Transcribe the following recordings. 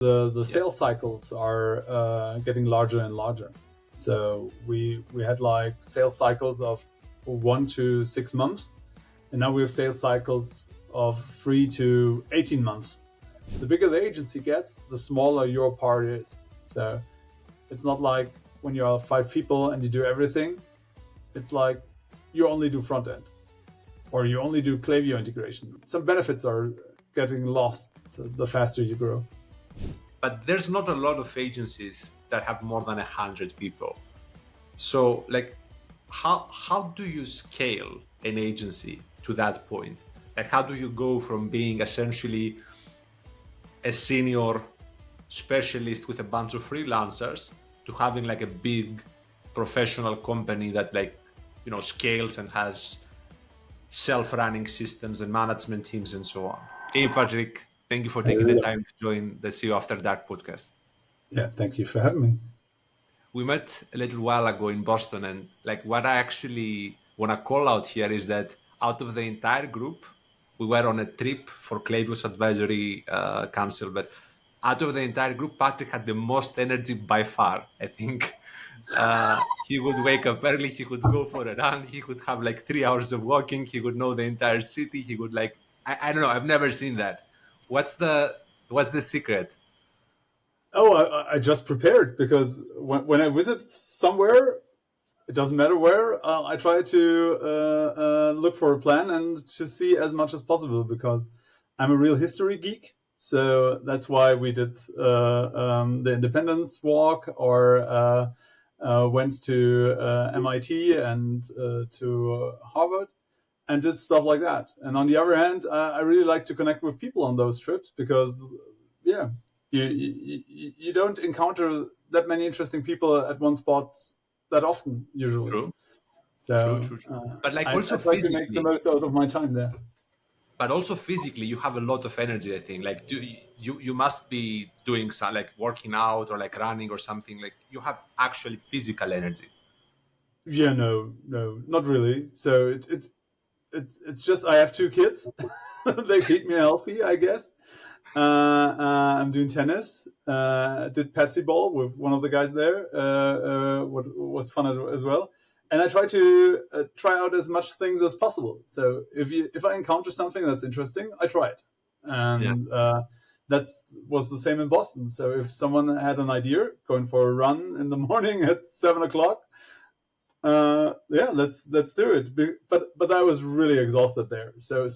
The sales cycles are getting larger and larger. So we had like sales cycles of 1 to 6 months, and now we have sales cycles of 3 to 18 months. The bigger the agency gets, the smaller your part is. So it's not like when you are 5 people and you do everything. It's like you only do front end, or you only do Klaviyo integration. Some benefits are getting lost the faster you grow. But there's not a lot of agencies that have more than 100 people. So like, how do you scale an agency to that point? Like, how do you go from being essentially a senior specialist with a bunch of freelancers to having like a big professional company that scales and has self-running systems and management teams and so on? Hey, Patrick, thank you for taking the time to join the CEO After Dark podcast. Yeah, thank you for having me. We met a little while ago in Boston, and like what I actually want to call out here is that out of the entire group, we were on a trip for Klaviyo's advisory council, but out of the entire group, Patrick had the most energy by far. I think he would wake up early, he could go for a run, he could have like 3 hours of walking, he would know the entire city, he would I don't know, I've never seen that. What's the secret? Oh, I just prepared, because when I visit somewhere, it doesn't matter where, I try to look for a plan and to see as much as possible, because I'm a real history geek. So that's why we did the Independence Walk, or went to MIT and to Harvard and did stuff like that. And on the other hand, I really like to connect with people on those trips, because you don't encounter that many interesting people at one spot that often, usually. True. So, true. But like, I also try physically, to make the most out of my time there. But also physically, you have a lot of energy, I think. Like, you must be doing some, like, working out or like running or something. Like, you have actually physical energy. Yeah, no, not really. So it's just, I have 2 kids. They keep me healthy, I guess. I'm doing tennis. Did patsy ball with one of the guys there. What was fun as well. And I try to try out as much things as possible. So if I encounter something that's interesting, I try it. And that was the same in Boston. So if someone had an idea, going for a run in the morning at 7:00, let's do it. But I was really exhausted there. So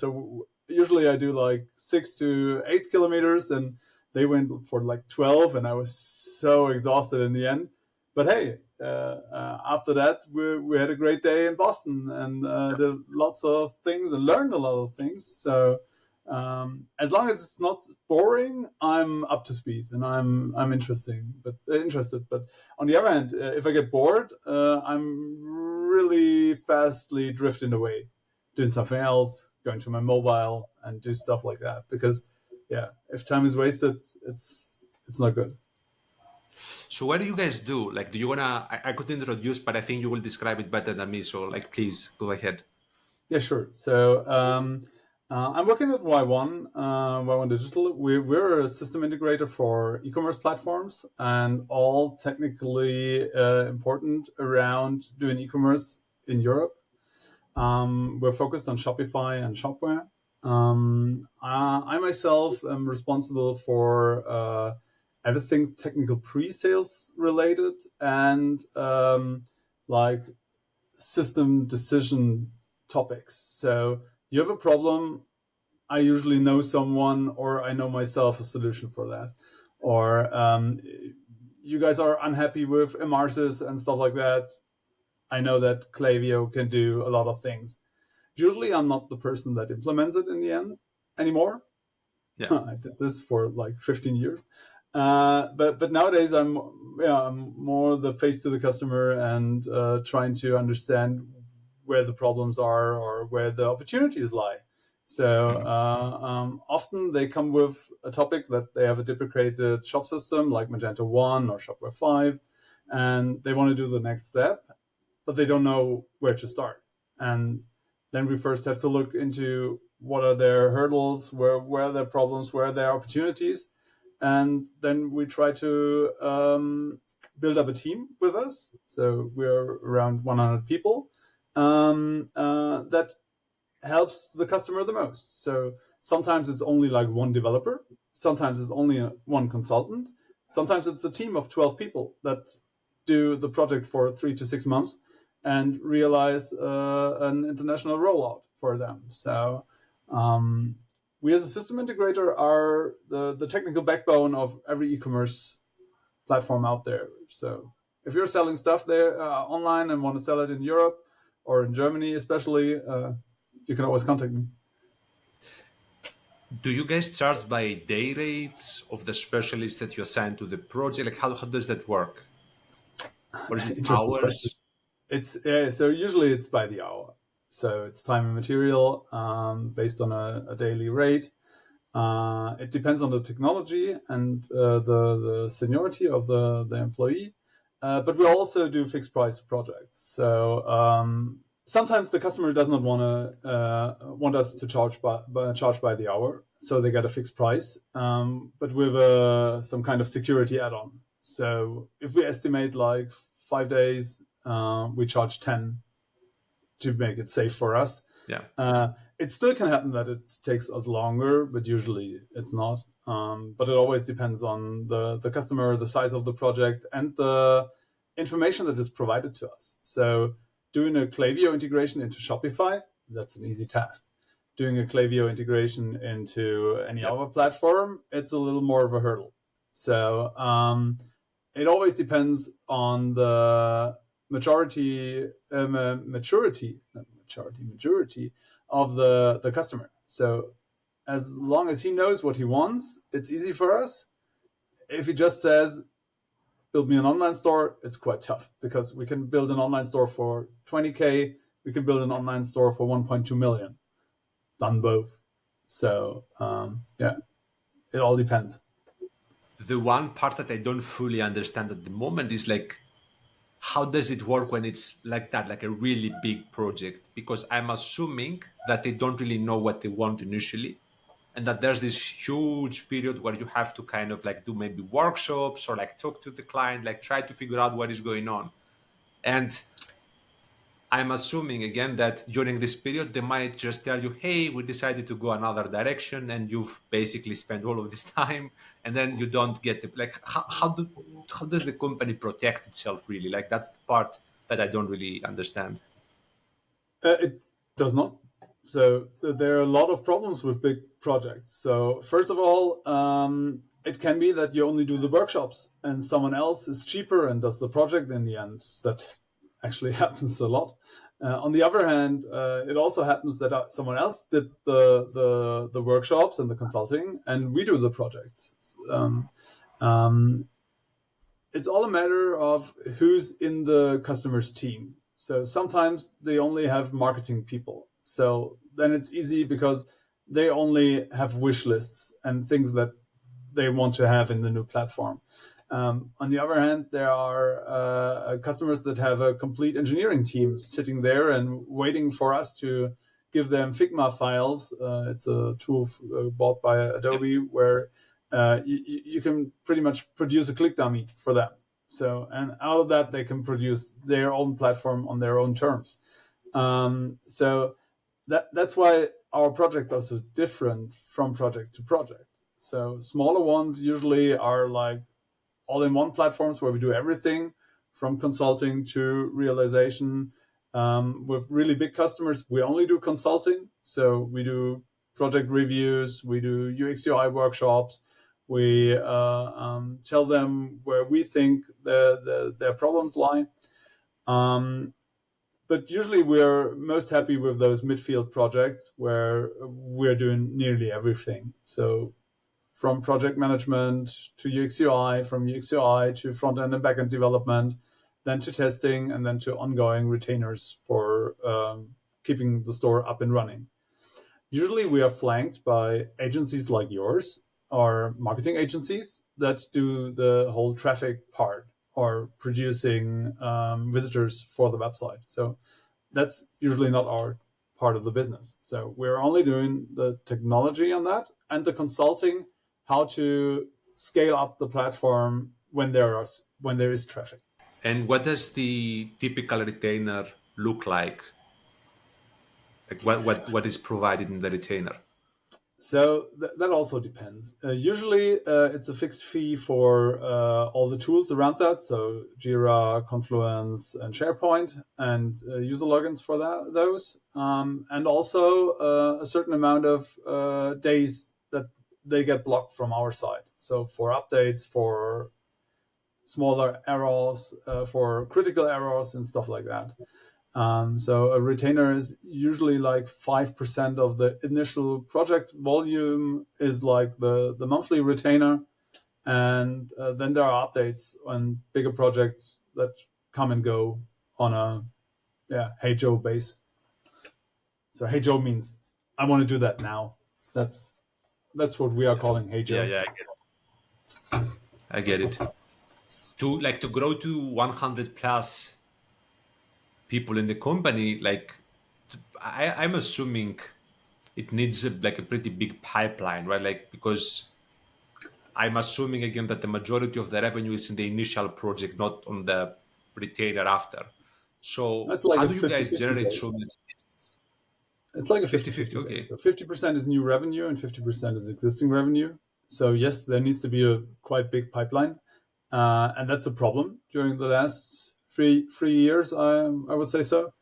usually I do like 6 to 8 kilometers, and they went for like 12, and I was so exhausted in the end. But hey, after that, we had a great day in Boston, and did lots of things and learned a lot of things. So as long as it's not boring, I'm up to speed, and I'm interested. But on the other hand, if I get bored, I'm really fastly drifting away, doing something else, going to my mobile and do stuff like that. Because if time is wasted, it's not good. So what do you guys do? Like, do you wanna? I could introduce, but I think you will describe it better than me. So like, please go ahead. Yeah, sure. So I'm working at Y1 Digital. We're a system integrator for e-commerce platforms, and all technically important around doing e-commerce in Europe. We're focused on Shopify and Shopware. I myself am responsible for everything technical pre-sales related, and like system decision topics. So you have a problem, I usually know someone, or I know myself a solution for that. Or you guys are unhappy with Emarsis and stuff like that. I know that Klaviyo can do a lot of things. Usually I'm not the person that implements it in the end anymore. Yeah. I did this for like 15 years. But nowadays I'm more the face to the customer, and trying to understand where the problems are or where the opportunities lie. So often they come with a topic that they have a deprecated shop system like Magento 1 or Shopware 5, and they want to do the next step, but they don't know where to start. And then we first have to look into what are their hurdles, where are their problems, where are their opportunities, and then we try to build up a team with us. So we're around 100 people that helps the customer the most. So sometimes it's only like one developer, sometimes it's only one consultant, sometimes it's a team of 12 people that do the project for 3 to 6 months and realize an international rollout for them. So we as a system integrator are the technical backbone of every e-commerce platform out there. So if you're selling stuff there online and want to sell it in Europe or in Germany especially, you can always contact me. Do you guys charge by day rates of the specialists that you assign to the project? Like how does that work? Or is it Interesting question. hours? It's so usually it's by the hour. So it's time and material based on a daily rate. It depends on the technology and the seniority of the employee. But we also do fixed price projects. So sometimes the customer does not want us to charge by the hour, so they get a fixed price, but with some kind of security add-on. So if we estimate like 5 days, we charge 10 to make it safe for us. Yeah. It still can happen that it takes us longer, but usually it's not. But it always depends on the customer, the size of the project, and the information that is provided to us. So doing a Klaviyo integration into Shopify, that's an easy task. Doing a Klaviyo integration into any other platform, it's a little more of a hurdle. So it always depends on the maturity of the customer. So as long as he knows what he wants, it's easy for us. If he just says, build me an online store, it's quite tough because we can build an online store for 20K, we can build an online store for 1.2 million. Done both. So it all depends. The one part that I don't fully understand at the moment is like, how does it work when it's like that, like a really big project? Because I'm assuming that they don't really know what they want initially, and that there's this huge period where you have to kind of like do maybe workshops or like talk to the client, like try to figure out what is going on. And I'm assuming again that during this period, they might just tell you, hey, we decided to go another direction, and you've basically spent all of this time, and then you don't get the, like, how does the company protect itself really? Like, that's the part that I don't really understand. It does not. So there are a lot of problems with big projects. So first of all, it can be that you only do the workshops and someone else is cheaper and does the project in the end. That actually happens a lot. On the other hand, it also happens that someone else did the workshops and the consulting, and we do the projects. It's all a matter of who's in the customer's team. So sometimes they only have marketing people. So then it's easy because they only have wish lists and things that they want to have in the new platform. On the other hand, there are customers that have a complete engineering team sitting there and waiting for us to give them Figma files. It's a tool bought by Adobe where you can pretty much produce a click dummy for them. So, and out of that, they can produce their own platform on their own terms. So that's why our projects are so different from project to project. So smaller ones usually are like all-in-one platforms where we do everything from consulting to realization. With really big customers, we only do consulting. So we do project reviews, we do UX UI workshops, we tell them where we think their problems lie. But usually we're most happy with those midfield projects where we're doing nearly everything. So from project management to UX UI, from UX UI to front-end and back-end development, then to testing, and then to ongoing retainers for keeping the store up and running. Usually we are flanked by agencies like yours or marketing agencies that do the whole traffic part or producing visitors for the website. So that's usually not our part of the business. So we're only doing the technology on that and the consulting, how to scale up the platform when there is traffic. And what does the typical retainer look like? Like what is provided in the retainer? So that also depends. Usually, it's a fixed fee for all the tools around that. So Jira, Confluence, and SharePoint, and user logins for those, and also a certain amount of days that they get blocked from our side. So for updates, for smaller errors, for critical errors, and stuff like that. So a retainer is usually like 5% of the initial project volume is like the monthly retainer. And then there are updates on bigger projects that come and go on a Hey Joe base. So Hey Joe means I want to do that now. That's what we are calling Hey Joe. Yeah, I get it. To grow to 100 plus people in the company, like I'm assuming it needs like a pretty big pipeline, right? Like, because I'm assuming again that the majority of the revenue is in the initial project, not on the retainer after. So That's like how a do you guys 50-50 generate base. so much? It's like a 50-50, 50-50 okay. base. So 50% is new revenue and 50% is existing revenue. So yes, there needs to be a quite big pipeline. And that's a problem during the last three years, I would say so,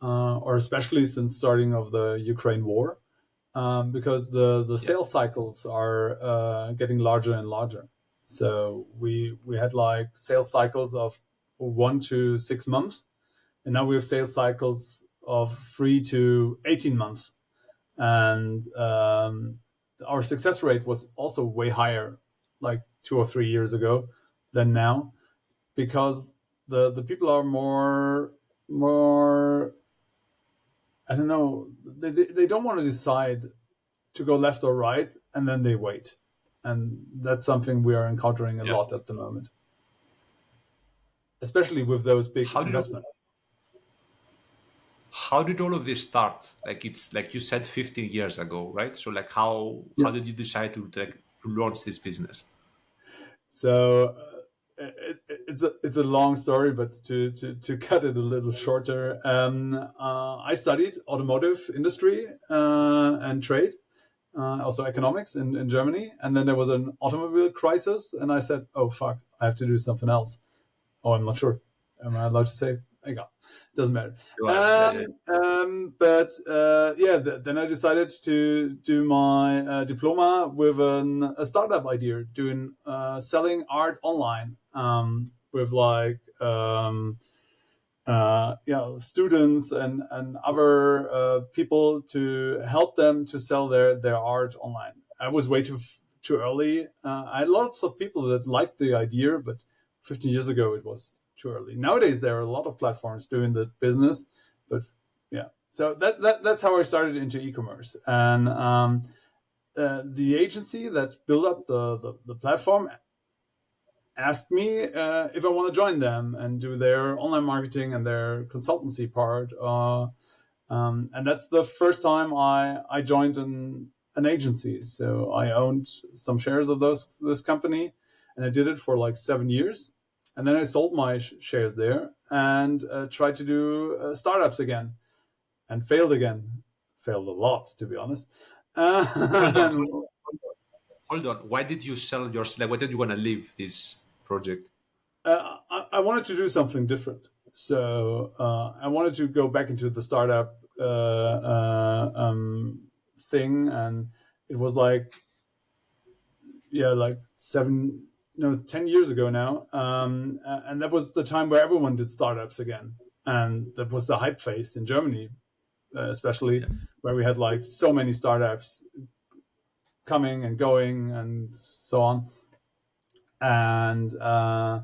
or especially since starting of the Ukraine war, because the sales cycles are getting larger and larger. So we had like sales cycles of 1 to 6 months, and now we have sales cycles of 3 to 18 months, and our success rate was also way higher, like 2 or 3 years ago than now, because the people are more I don't know, they don't want to decide to go left or right, and then they wait, and that's something we are encountering a lot at the moment, especially with those big investments. How did all of this start? Like, it's like you said 15 years ago, right? So like how did you decide to launch this business? So it's a long story, but to cut it a little shorter, I studied automotive industry and trade, also economics in Germany, and then there was an automobile crisis, and I said, "Oh fuck, I have to do something else." Oh, I'm not sure. Am I allowed to say? Doesn't matter. Then I decided to do my diploma with a startup idea, doing selling art online, with like students and other people to help them to sell their art online. I was way too early. I had lots of people that liked the idea, but 15 years ago it was too early. Nowadays there are a lot of platforms doing the business, but so that's how I started into e-commerce. And the agency that built up the platform asked me if I want to join them and do their online marketing and their consultancy part. And that's the first time I joined an agency. So I owned some shares of this company, and I did it for like 7 years. And then I sold my shares there and tried to do startups again, and failed again. Failed a lot, to be honest. Hold on. Why did you sell your? Like, why did you want to leave this project? I wanted to do something different. So I wanted to go back into the startup thing, and it was like 10 years ago now, and that was the time where everyone did startups again, and that was the hype phase in Germany, especially where we had like so many startups coming and going and so on, and I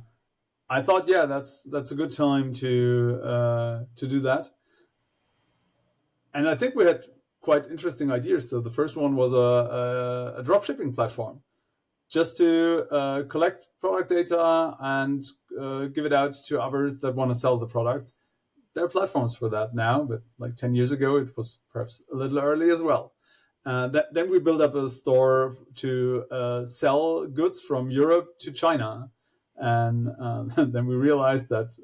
thought, that's a good time to do that. And I think we had quite interesting ideas. So the first one was a drop shipping platform, just to collect product data and give it out to others that want to sell the product. There are platforms for that now, but like 10 years ago, it was perhaps a little early as well. Then we built up a store to sell goods from Europe to China. And then we realized that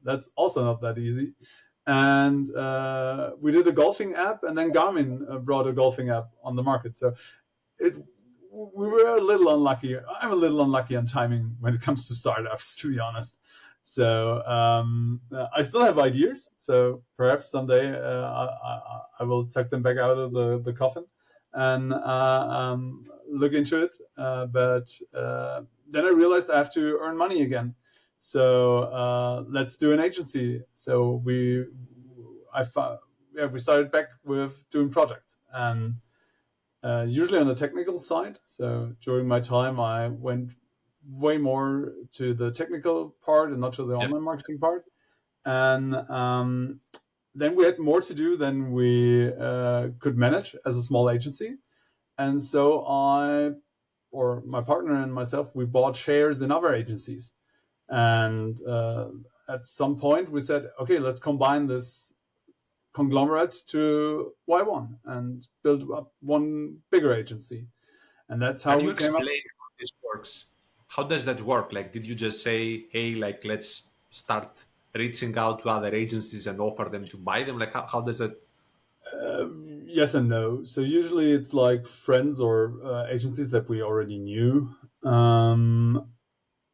that's also not that easy. And we did a golfing app, and then Garmin brought a golfing app on the market. So we were a little unlucky. I'm a little unlucky on timing when it comes to startups, to be honest. So I still have ideas. So perhaps someday I will tuck them back out of the coffin and look into it. But then I realized I have to earn money again. So let's do an agency. So we started back with doing projects, and usually on the technical side. So during my time, I went way more to the technical part and not to the online marketing part. And then we had more to do than we could manage as a small agency. And so my partner and myself, we bought shares in other agencies. And at some point we said, okay, let's combine this conglomerate to Y1 and build up one bigger agency. And that's how we came up. Can you explain how this works? How does that work? Like, did you just say, hey, like, let's start reaching out to other agencies and offer them to buy them? Like, how does that? Yes and no. So usually it's like friends or agencies that we already knew,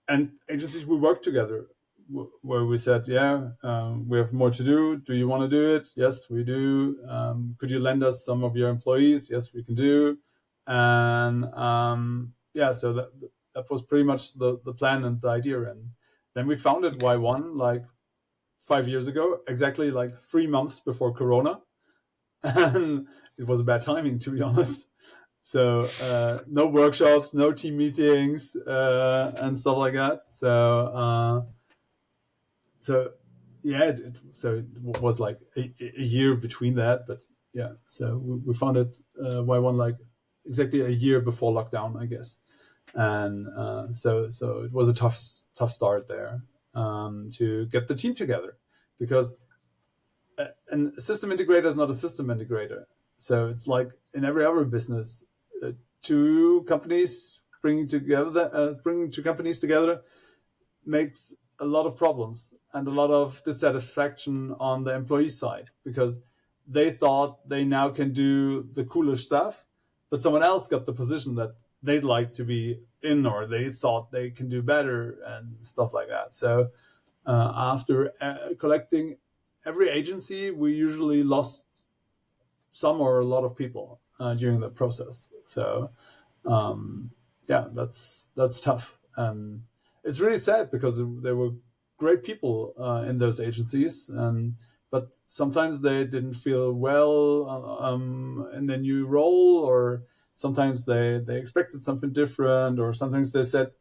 and agencies we worked together, where we said, we have more to do. Do you want to do it? Yes, we do. Could you lend us some of your employees? Yes, we can do. And so that was pretty much the plan and the idea. And then we founded Y1 like 5 years ago, exactly like 3 months before Corona. And it was a bad timing, to be honest. So no workshops, no team meetings, and stuff like that. So it was like a year between that. But yeah, so we founded Y1 like exactly a year before lockdown, I guess. And so it was a tough start there to get the team together, because a system integrator is not a system integrator. So it's like in every other business, two companies bringing two companies together makes a lot of problems and a lot of dissatisfaction on the employee side, because they thought they now can do the cooler stuff, but someone else got the position that they'd like to be in, or they thought they can do better and stuff like that. So after collecting every agency, we usually lost some or a lot of people during the process. So that's tough, and it's really sad because there were great people in those agencies, but sometimes they didn't feel well in their new role, or sometimes they expected something different, or sometimes they said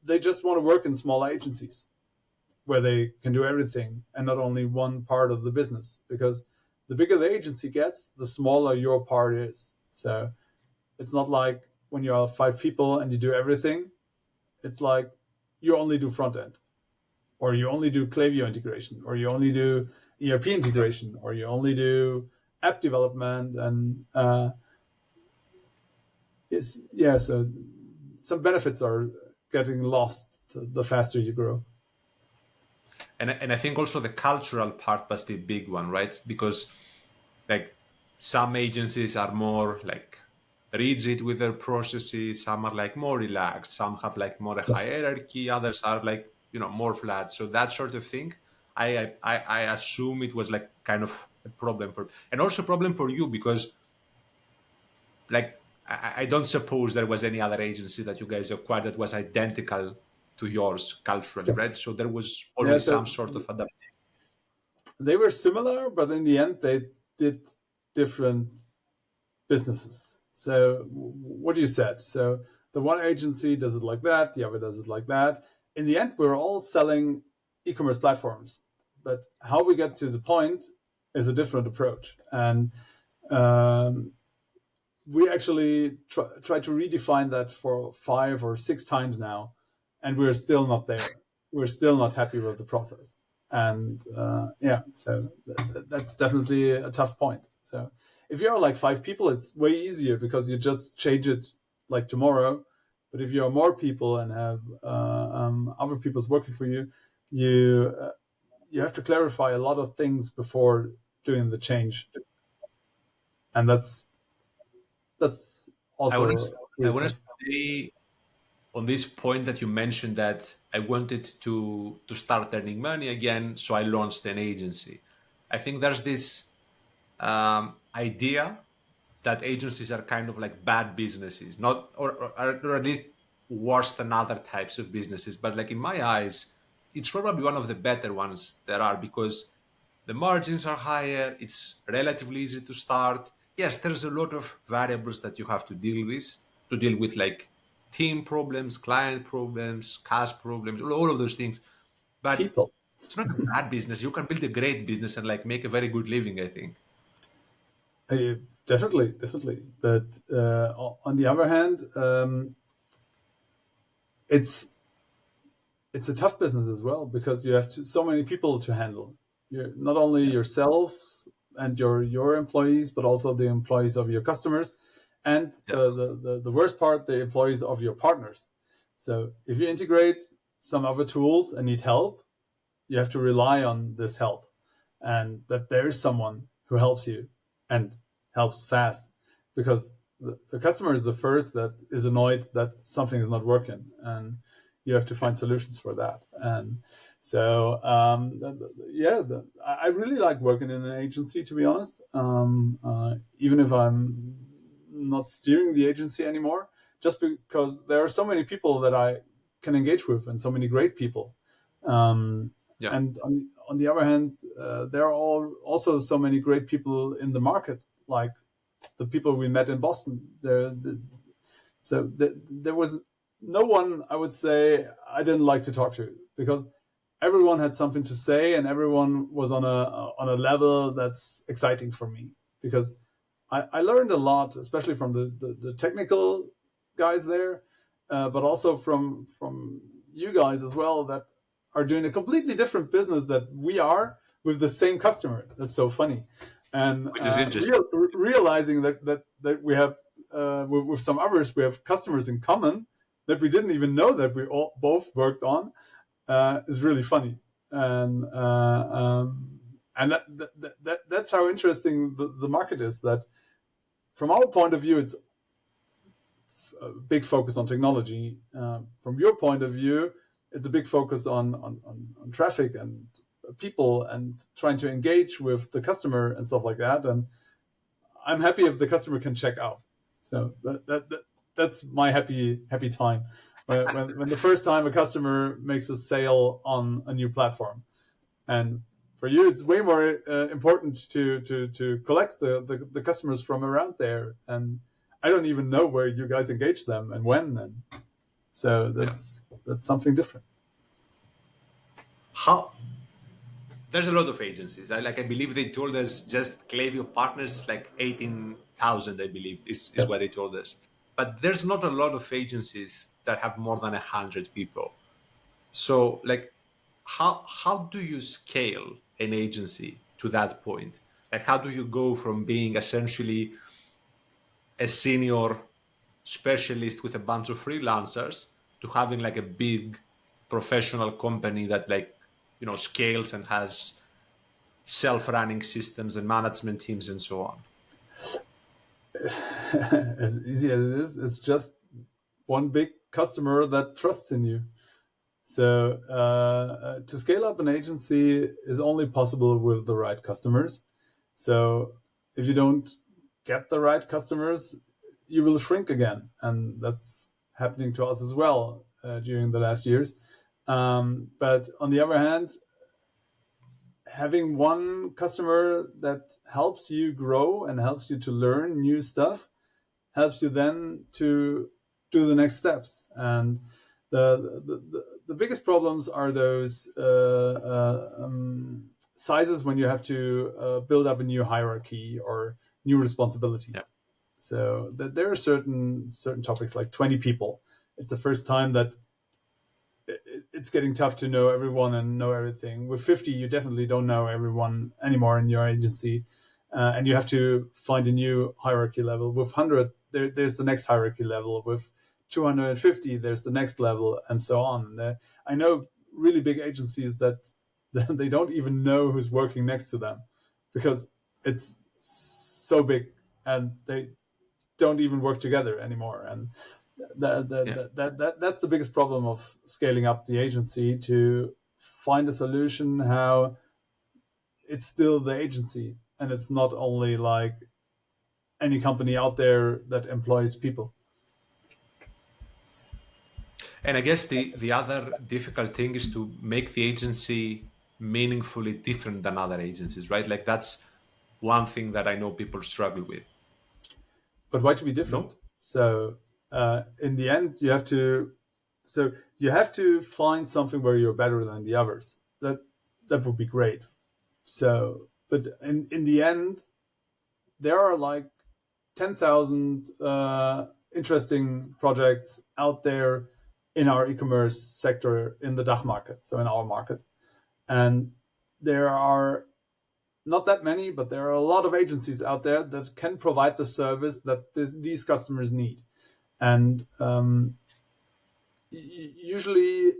they just want to work in small agencies where they can do everything and not only one part of the business, because the bigger the agency gets, the smaller your part is. So it's not like when you are 5 people and you do everything. It's like you only do front end, or you only do Klaviyo integration, or you only do ERP integration, or you only do app development. And so some benefits are getting lost the faster you grow. And I think also the cultural part must be a big one, right? Because like some agencies are more like rigid with their processes, some are like more relaxed, some have like more a hierarchy, others are like, more flat. So that sort of thing, I assume it was like kind of a problem and also a problem for you, because like I don't suppose there was any other agency that you guys acquired that was identical to yours culturally, right? So there was always some sort of adaptation. They were similar, but in the end, they did different businesses. So what you said. So the one agency does it like that, the other does it like that. In the end, we're all selling e-commerce platforms, but how we get to the point is a different approach. And we actually try to redefine that for 5 or 6 times now, and we're still not there. We're still not happy with the process. And so that's definitely a tough point. So if you're like 5 people, it's way easier because you just change it like tomorrow. But if you are more people and have other people's working for you, you have to clarify a lot of things before doing the change, and that's I also want to I really want to tough. stay on this point that you mentioned that I wanted to start earning money again, so I launched an agency. I think there's this idea that agencies are kind of like bad businesses, not or at least worse than other types of businesses. But like in my eyes, it's probably one of the better ones there are because the margins are higher. It's relatively easy to start. Yes, there's a lot of variables that you have to deal with like team problems, client problems, cash problems, all of those things. But People. it's not a bad business. You can build a great business and like make a very good living, I think. Uh, definitely. But on the other hand, it's a tough business as well because you have so many people to handle. You're not only Yeah. yourselves and your employees, but also the employees of your customers, and Yeah. the worst part, the employees of your partners. So if you integrate some other tools and need help, you have to rely on this help, and that there is someone who helps you and helps fast, because the customer is the first that is annoyed that something is not working, and you have to Yeah. find solutions for that. And so yeah, I really like working in an agency, to be honest. Even if I'm not steering the agency anymore, just because there are so many people that I can engage with and so many great people. um, Yeah. and on the other hand, there are also so many great people in the market, like the people we met in Boston. There was no one, I would say, I didn't like to talk to, because everyone had something to say and everyone was on a level that's exciting for me, because I learned a lot, especially from the technical guys there, but also from you guys as well, that are doing a completely different business that we are, with the same customer. That's so funny. And Which is interesting. realizing that we have, with some others, we have customers in common that we didn't even know that we all both worked on, is really funny. And that's how interesting the market is. That from our point of view, it's a big focus on technology. From your point of view, it's a big focus on traffic and people and trying to engage with the customer and stuff like that. And I'm happy if the customer can check out. So that's my happy time, when the first time a customer makes a sale on a new platform. And for you, it's way more important to collect the customers from around there. And I don't even know where you guys engage them and when. And so Yeah. that's something different. How there's a lot of agencies. I believe they told us just Klaviyo partners like 18,000, I believe, is what Yes. they told us. But there's not a lot of agencies that have more than 100 people. So like how do you scale an agency to that point? Like how do you go from being essentially a senior specialist with a bunch of freelancers to having like a big professional company that like scales and has self-running systems and management teams and so on? As easy as it is, it's just one big customer that trusts in you. So to scale up an agency is only possible with the right customers. So if you don't get the right customers, you will shrink again, and that's happening to us as well during the last years. But on the other hand, having one customer that helps you grow and helps you to learn new stuff helps you then to do the next steps. And the biggest problems are those sizes, when you have to build up a new hierarchy or new Yeah. responsibilities. So there are certain topics, like 20 people. It's the first time that it's getting tough to know everyone and know everything. With 50, you definitely don't know everyone anymore in your agency. and you have to find a new hierarchy level. With 100, there's the next hierarchy level. With 250, there's the next level, and so on. I know really big agencies that they don't even know who's working next to them, because it's so big, and they don't even work together anymore. And that's the biggest problem of scaling up the agency, to find a solution how it's still the agency, and it's not only like any company out there that employs people. And I guess the other difficult thing is to make the agency meaningfully different than other agencies, right? Like that's one thing that I know people struggle with. But why to be different? No? So in the end, you have to find something where you're better than the others. That would be great. So, but in the end, there are like 10,000 interesting projects out there in our e-commerce sector in the DACH market, so in our market. And there are not that many, but there are a lot of agencies out there that can provide the service that these customers need. And usually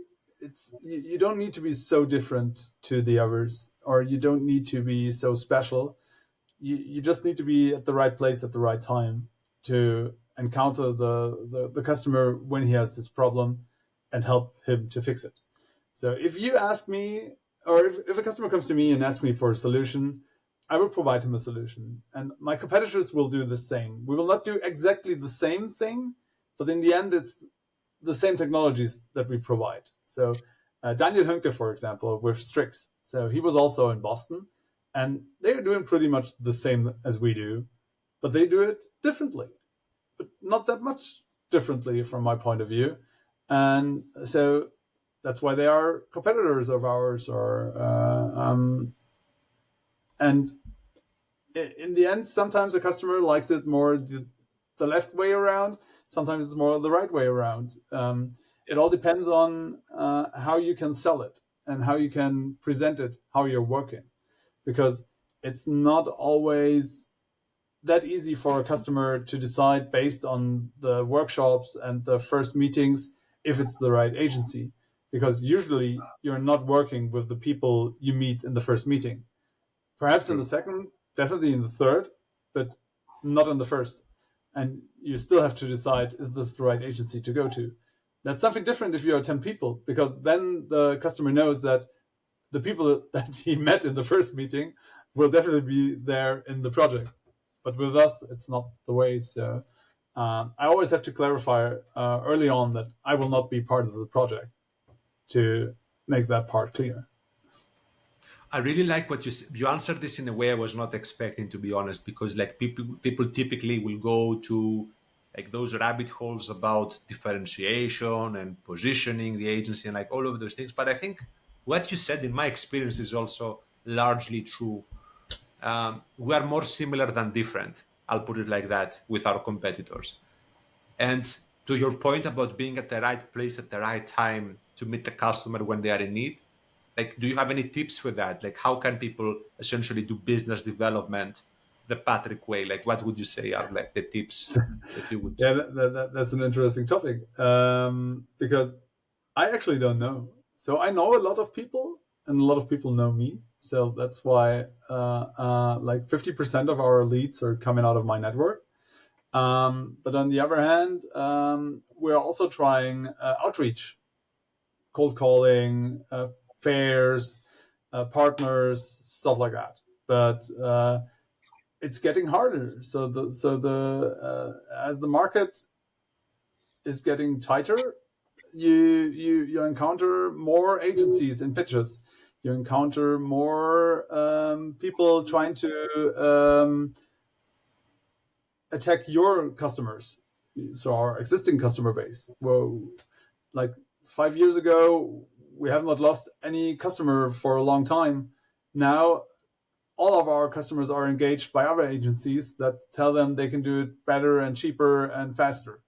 you don't need to be so different to the others, or you don't need to be so special. You just need to be at the right place at the right time to encounter the customer when he has this problem and help him to fix it. So if you ask me, or if a customer comes to me and asks me for a solution, I will provide him a solution. And my competitors will do the same. We will not do exactly the same thing, but in the end, it's the same technologies that we provide. So Daniel Hönke, for example, with Strix. So he was also in Boston, and they're doing pretty much the same as we do, but they do it differently, but not that much differently from my point of view. And so that's why they are competitors of ours. And in the end, sometimes a customer likes it more the left way around. Sometimes it's more the right way around. It all depends on how you can sell it and how you can present it, how you're working, because it's not always that easy for a customer to decide based on the workshops and the first meetings if it's the right agency, because usually you're not working with the people you meet in the first meeting. Perhaps in the second, definitely in the third, but not in the first. And you still have to decide, is this the right agency to go to? That's something different if you are 10 people, because then the customer knows that the people that he met in the first meeting will definitely be there in the project. But with us, it's not the way. So I always have to clarify early on that I will not be part of the project, to make that part clear. I really like what you answered this in a way I was not expecting, to be honest, because like people typically will go to like those rabbit holes about differentiation and positioning the agency and like all of those things. But I think what you said, in my experience, is also largely true. We are more similar than different, I'll put it like that, with our competitors. And to your point about being at the right place at the right time to meet the customer when they are in need, like, do you have any tips for that? Like, how can people essentially do business development the Patrick way? Like, what would you say are like the tips that you would? Yeah, that's an interesting topic, because I actually don't know. So I know a lot of people, and a lot of people know me. So that's why like 50% of our leads are coming out of my network. But on the other hand, we're also trying outreach, cold calling, fairs, partners, stuff like that. But it's getting harder. So as the market is getting tighter, you encounter more agencies and pitches. You encounter more people trying to attack your customers, so our existing customer base. Well, like 5 years ago, we have not lost any customer for a long time. Now, all of our customers are engaged by other agencies that tell them they can do it better and cheaper and faster,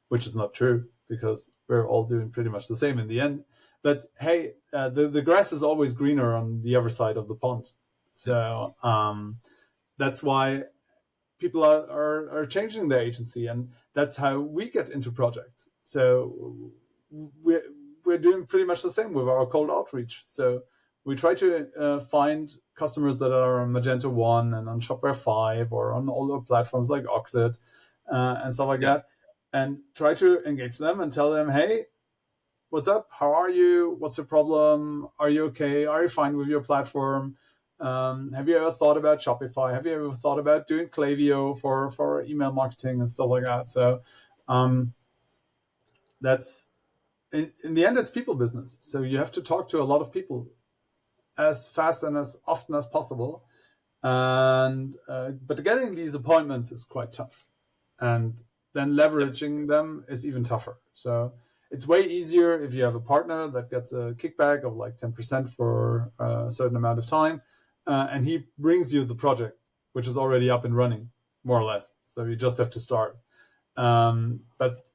which is not true, because we're all doing pretty much the same in the end. But hey, the grass is always greener on the other side of the pond. So that's why people are changing their agency, and that's how we get into projects. So we're doing pretty much the same with our cold outreach. So we try to find customers that are on Magento 1 and on Shopware 5 or on older platforms like Oxid and stuff like that, and try to engage them and tell them, hey, what's up? How are you? What's your problem? Are you okay? Are you fine with your platform? Have you ever thought about Shopify? Have you ever thought about doing Klaviyo for email marketing and stuff like that? So that's in the end, it's people business. So you have to talk to a lot of people as fast and as often as possible. And but getting these appointments is quite tough, and then leveraging them is even tougher. So it's way easier if you have a partner that gets a kickback of like 10% for a certain amount of time, and he brings you the project, which is already up and running, more or less. So you just have to start. But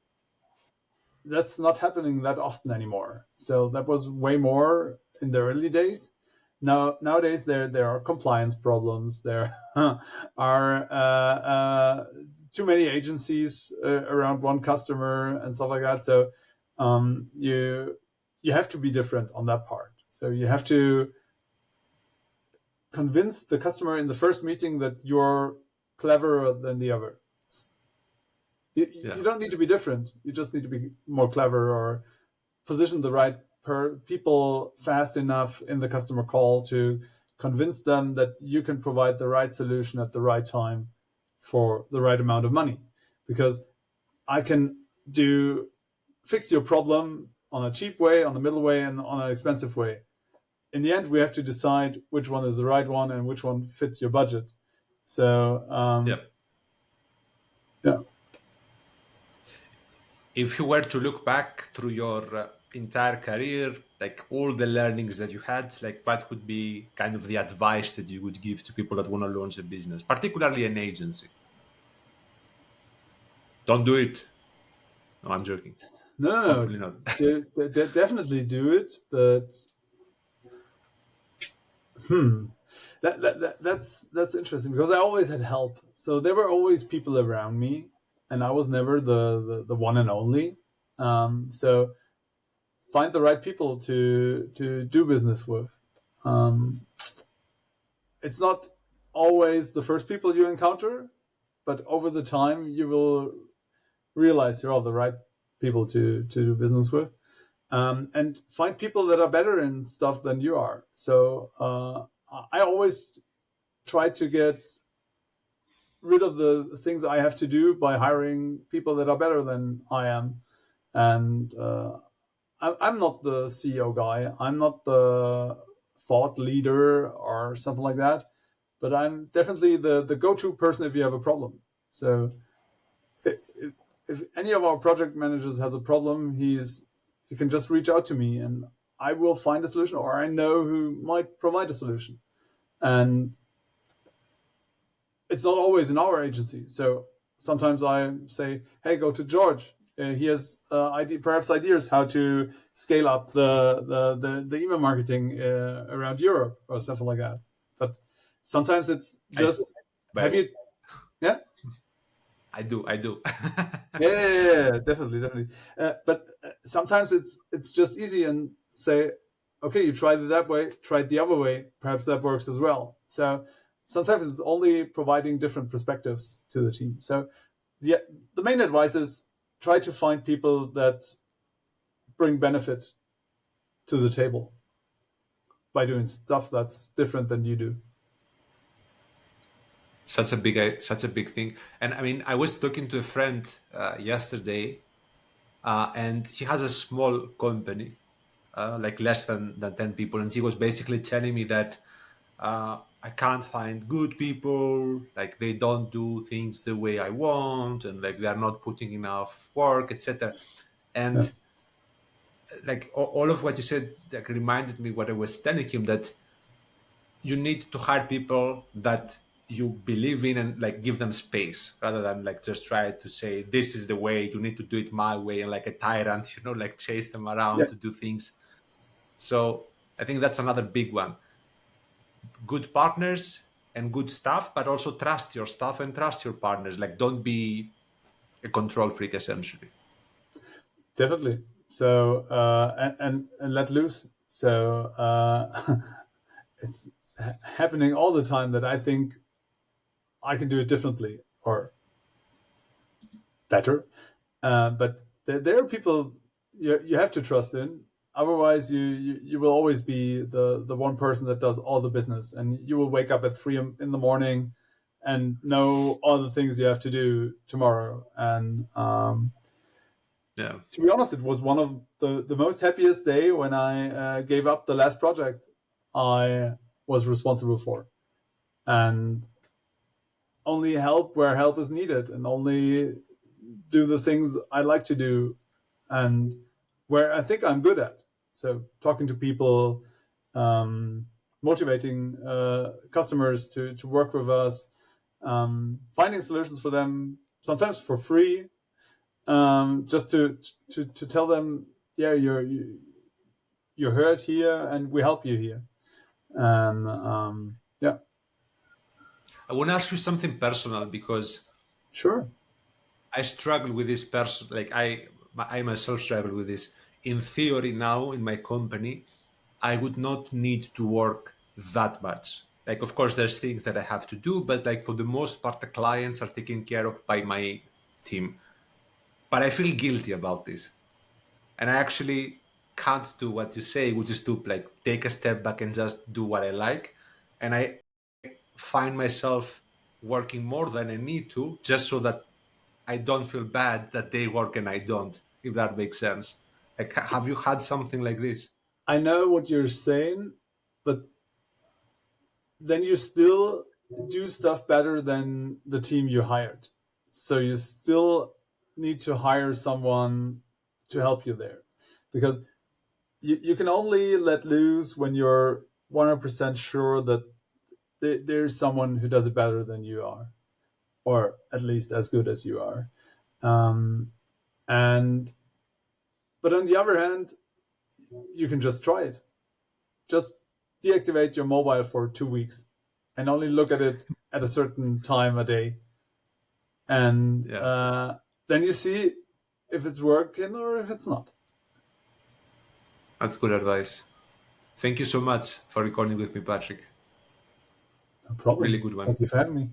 that's not happening that often anymore. So that was way more in the early days. Nowadays there are compliance problems. There are too many agencies around one customer and stuff like that. So you have to be different on that part. So you have to convince the customer in the first meeting that you're cleverer than the other. You don't need to be different. You just need to be more clever or position the right people fast enough in the customer call to convince them that you can provide the right solution at the right time for the right amount of money. Because I can fix your problem on a cheap way, on the middle way, and on an expensive way. In the end, we have to decide which one is the right one and which one fits your budget. So yeah. If you were to look back through your entire career, like all the learnings that you had, like what would be kind of the advice that you would give to people that want to launch a business, particularly an agency? Don't do it. No, I'm joking. No. Hopefully not. Definitely do it, but that's interesting because I always had help. So there were always people around me, and I was never the one and only. So find the right people to do business with. It's not always the first people you encounter, but over the time you will realize you're all the right people to do business with. And find people that are better in stuff than you are. So I always try to get rid of the things I have to do by hiring people that are better than I am. And I'm not the CEO guy. I'm not the thought leader or something like that. But I'm definitely the go-to person if you have a problem. So if any of our project managers has a problem, you can just reach out to me and I will find a solution, or I know who might provide a solution. And it's not always in our agency. So sometimes I say, hey, go to George. He has perhaps ideas how to scale up the email marketing around Europe or something like that. But sometimes it's just, have you, yeah? I do. Yeah, definitely. But sometimes it's just easy and say, okay, you tried it that way, try it the other way. Perhaps that works as well. So sometimes it's only providing different perspectives to the team. So the main advice is try to find people that bring benefit to the table by doing stuff that's different than you do. Such a big thing. And I mean, I was talking to a friend yesterday, and he has a small company, like less than 10 people, and he was basically telling me that I can't find good people, like they don't do things the way I want, and like they're not putting enough work, etc. And like all of what you said, like reminded me what I was telling him, that you need to hire people that you believe in and like give them space, rather than like just try to say this is the way, you need to do it my way, and like a tyrant, like chase them around to do things. So I think that's another big one. Good partners and good stuff, but also trust your staff and trust your partners. Like, don't be a control freak, essentially. Definitely. So and let loose. So it's happening all the time that I think I can do it differently or better. But there are people you have to trust in. Otherwise, you will always be the one person that does all the business, and you will wake up at 3 in the morning and know all the things you have to do tomorrow. And Yeah. to be honest, it was one of the most happiest day when I gave up the last project I was responsible for, and only help where help is needed, and only do the things I like to do, and where I think I'm good at. So talking to people, motivating customers to work with us, finding solutions for them, sometimes for free, just to tell them, yeah, you're heard here, and we help you here. And yeah, I want to ask you something personal, because sure. I struggle with this like I myself struggle with this. In theory, now in my company, I would not need to work that much. Like, of course, there's things that I have to do, but like for the most part, the clients are taken care of by my team. But I feel guilty about this, and I actually can't do what you say, which is to like take a step back and just do what I like. And I find myself working more than I need to, just so that I don't feel bad that they work and I don't, if that makes sense. Like, have you had something like this? I know what you're saying, but then you still do stuff better than the team you hired. So you still need to hire someone to help you there, because you can only let loose when you're 100% sure that there's someone who does it better than you are, or at least as good as you are. Um, and but on the other hand, you can just try it. Just deactivate your mobile for 2 weeks and only look at it at a certain time a day. And Yeah, then you see if it's working or if it's not. that's good advice. Thank you so much for recording with me, Patrick. No problem. Really good one. Thank you for having me.